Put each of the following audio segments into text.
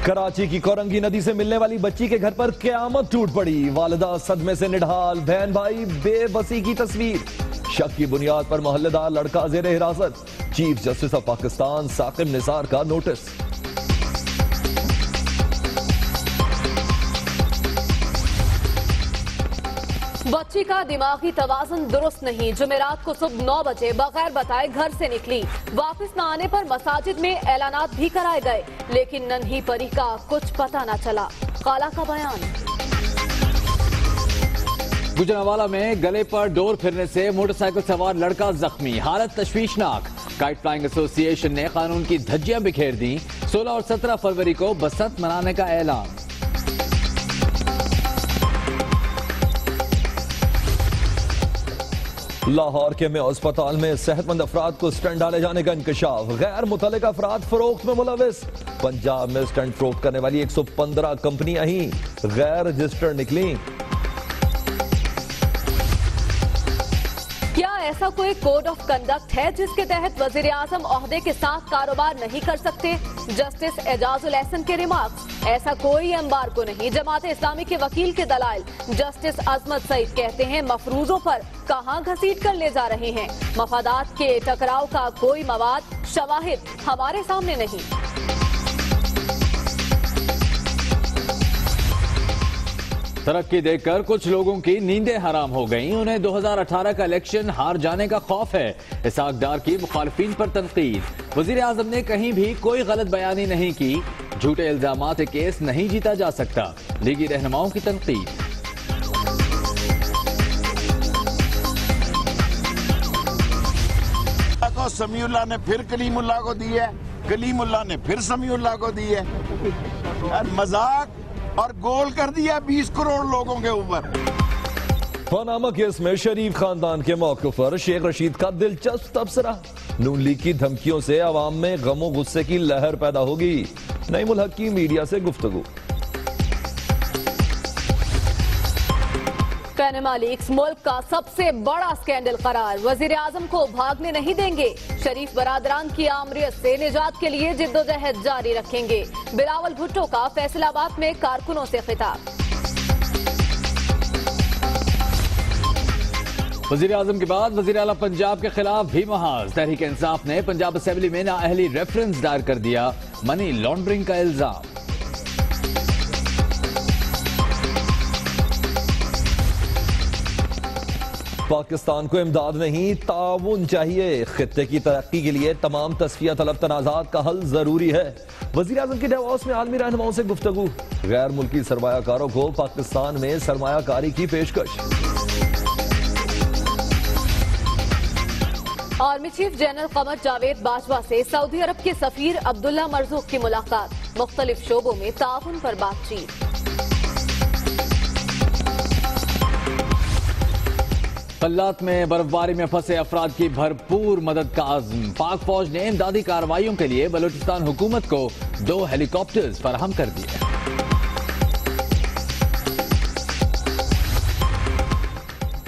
कराची की कोरंगी नदी से मिलने वाली बच्ची के घर पर क़यामत टूट पड़ी। वालिदा सदमे से निढाल, बहन भाई बेबसी की तस्वीर। शक की बुनियाद पर मोहल्लेदार लड़का जेर हिरासत। Chief justice of Pakistan Saqib Nisar का नोटिस। बच्ची का दिमागी तवाज़ुन दुरुस्त नहीं। जुमेरात को सुबह 9 बजे बगैर बताए घर से निकली। वापस न आने पर मसाजिद में ऐलानात भी कराए गए, लेकिन नन्ही परी का कुछ पता न चला। खाला का बयान। गुजरांवाला में गले पर डोर फिरने से मोटरसाइकिल सवार लड़का जख्मी, हालत तशवीशनाक। काइट फ्लाइंग एसोसिएशन ने कानून की धज्जियां बिखेर दी। 16 और 17 फरवरी को बसंत मनाने का ऐलान। लाहौर के मेयो अस्पताल में सेहतमंद अफराद को स्टंट डाले जाने का इंकशाफ। गैर मुतल्लिक अफराद फरोख्त में मुलविस। पंजाब में स्टंट फरोख्त करने वाली 115 कंपनियां ही गैर रजिस्टर्ड निकली। क्या ऐसा कोई कोड ऑफ कंडक्ट है जिसके तहत वजीर आजम ओहदे के साथ कारोबार नहीं कर सकते? जस्टिस एजाजुल एहसन के रिमार्क्स। ऐसा कोई एम्बार्गो नहीं। जमात इस्लामी के वकील के दलाइल। जस्टिस अजमत सईद कहते हैं मफरूजों पर कहां घसीट कर ले जा रहे हैं। मफादात के टकराव का कोई मवाद शवाहिद हमारे सामने नहीं। तरक्की देखकर कुछ लोगों की नींदें हराम हो गईं। उन्हें 2018 का इलेक्शन हार जाने का खौफ है। इसाक डार की मुखालिफिन पर तनकीद। वजीर आजम ने कहीं भी कोई गलत बयानी नहीं की। झूठे इल्जामात से केस नहीं जीता जा सकता। लीगी रहनुमाओं की तनकीद। समीउल्लाह ने फिर कलीमुल्लाह को दी है, कलीमुल्लाह ने फिर समीउल्लाह को दी है। मजाक और गोल कर दिया 20 करोड़ लोगों के ऊपर। पनामा केस में शरीफ खानदान के मौक़िफ़ पर शेख रशीद का दिलचस्प तबसरा। नून लीग की धमकियों से अवाम में गमो गुस्से की लहर पैदा होगी। नईमुल हक की मीडिया से गुफ्तगू। पैनमा लीक्स मुल्क का सबसे बड़ा स्कैंडल करार। वजीर आजम को भागने नहीं देंगे। शरीफ बरादरान की आमरीत से निजात के लिए जिद्दोजहद जारी रखेंगे। बिलावल भुट्टो का फैसलाबाद में कारकुनों से खिताब। वजीर आजम के बाद वजीर आला पंजाब के खिलाफ भी महाज। तहरीक इंसाफ ने पंजाब असेंबली में नाअहली रेफरेंस दायर कर दिया। मनी लॉन्ड्रिंग का इल्जाम। पाकिस्तान को इमदाद नहीं ताउन चाहिए। खित्ते की तरक्की के लिए तमाम तस्फिया तलब तनाजात का हल जरूरी है। वजीर आजम की डावोस में आलमी रहनुमाओं से गुफ्तगू। गैर मुल्की सरमायाकारों को पाकिस्तान में सरमायाकारी की पेशकश। Army chief general Qamar Javed Bajwa से सऊदी अरब के सफीर अब्दुल्ला मरजूक की मुलाकात। मुख्तलिफ शोबों में ताउन पर बातचीत। कल्लात में बर्फबारी में फंसे अफराद की भरपूर मदद का आज़म। पाक फौज ने इमदादी कार्रवाइयों के लिए बलूचिस्तान हुकूमत को 2 हेलीकॉप्टर्स फराहम कर दिए।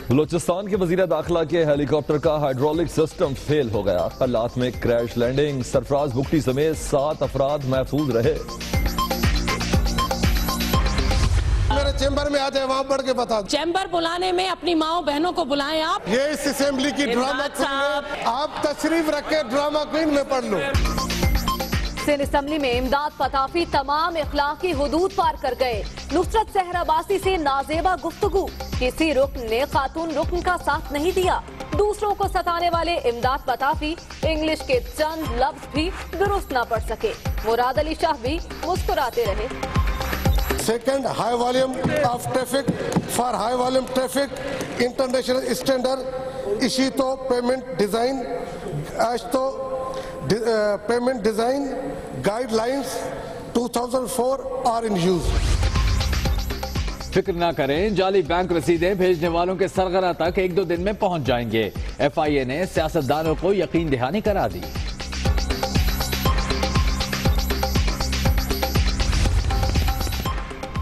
बलूचिस्तान के वजीर दाखिला के हेलीकॉप्टर का हाइड्रोलिक सिस्टम फेल हो गया। कल्लात में क्रैश लैंडिंग। सरफराज बुगटी समेत 7 अफराद महफूज रहे। मेरे चैम्बर में आ जाए, वहाँ बढ़ के बता। चैम्बर बुलाने में अपनी माओ बहनों को बुलाएं आप। ये इस असेंबली की ड्रामा क्वीन, आप तशरीफ रखे ड्रामा क्वीन में पढ़ लो। सिंध असेंबली में इमदाद पताफी तमाम इखलाकी हुदूद पार कर गए। नुसरत सहराबासी से नाजेबा गुफ्तगू। किसी रुकन ने खातून रुकन का साथ नहीं दिया। दूसरों को सताने वाले इमदाद पताफी इंग्लिश के चंद लफ्ज भी दुरुस्त न पढ़ सके। मुराद अली शाह भी मुस्कुराते रहे। Second, high volume of traffic for high volume traffic international standard Ishito payment design Ashto payment design guidelines 2004 are in use। फिक्र ना करें, जाली बैंक रसीदें भेजने वालों के सरगना तक 1-2 दिन में पहुंच जाएंगे। FIA ने सियासतदानों को यकीन दहानी करा दी।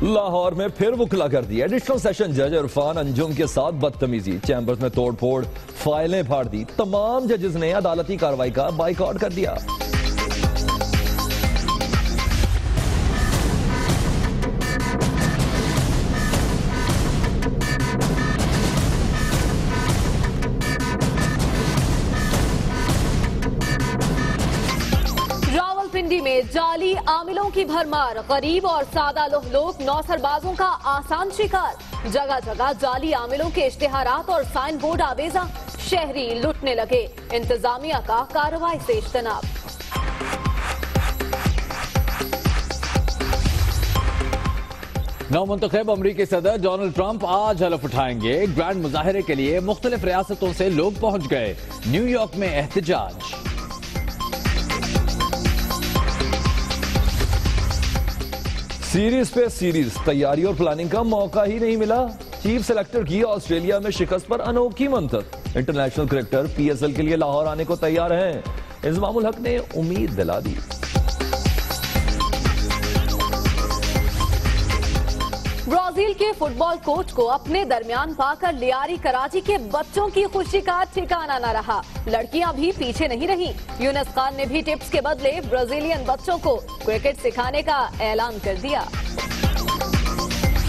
लाहौर में फिर वकला कर दिया। एडिशनल सेशन जज इरफान अंजुम के साथ बदतमीजी। चैम्बर्स में तोड़ फोड़, फाइलें फाड़ दी। तमाम जजेस ने अदालती कार्रवाई का बाइकआउट कर दिया। की भरमार, गरीब और सादा लोग नौसरबाजों का आसान शिकार। जगह जगह जाली आमिलों के इश्तिहारात और साइन बोर्ड आवेजा, शहरी लुटने लगे। इंतजामिया का कार्रवाई से इज्तनाब। नौमुंतखब अमरीकी सदर डोनाल्ड ट्रंप आज हलफ उठाएंगे। ग्रैंड मुजाहरे के लिए मुख्तलिफ रियासतों से लोग पहुंच गए। न्यूयॉर्क में एहतजाज। सीरीज पे सीरीज, तैयारी और प्लानिंग का मौका ही नहीं मिला। चीफ सेलेक्टर की ऑस्ट्रेलिया में शिकस्त पर अनोखी मंतक। इंटरनेशनल क्रिकेटर पीएसएल के लिए लाहौर आने को तैयार हैं। इस्मामुल हक ने उम्मीद दिला दी। ब्राजील के फुटबॉल कोच को अपने दरमियान पाकर लियारी कराची के बच्चों की खुशी का ठिकाना न रहा। लड़कियां भी पीछे नहीं रहीं। यूनुस खान ने भी टिप्स के बदले ब्राजीलियन बच्चों को क्रिकेट सिखाने का ऐलान कर दिया।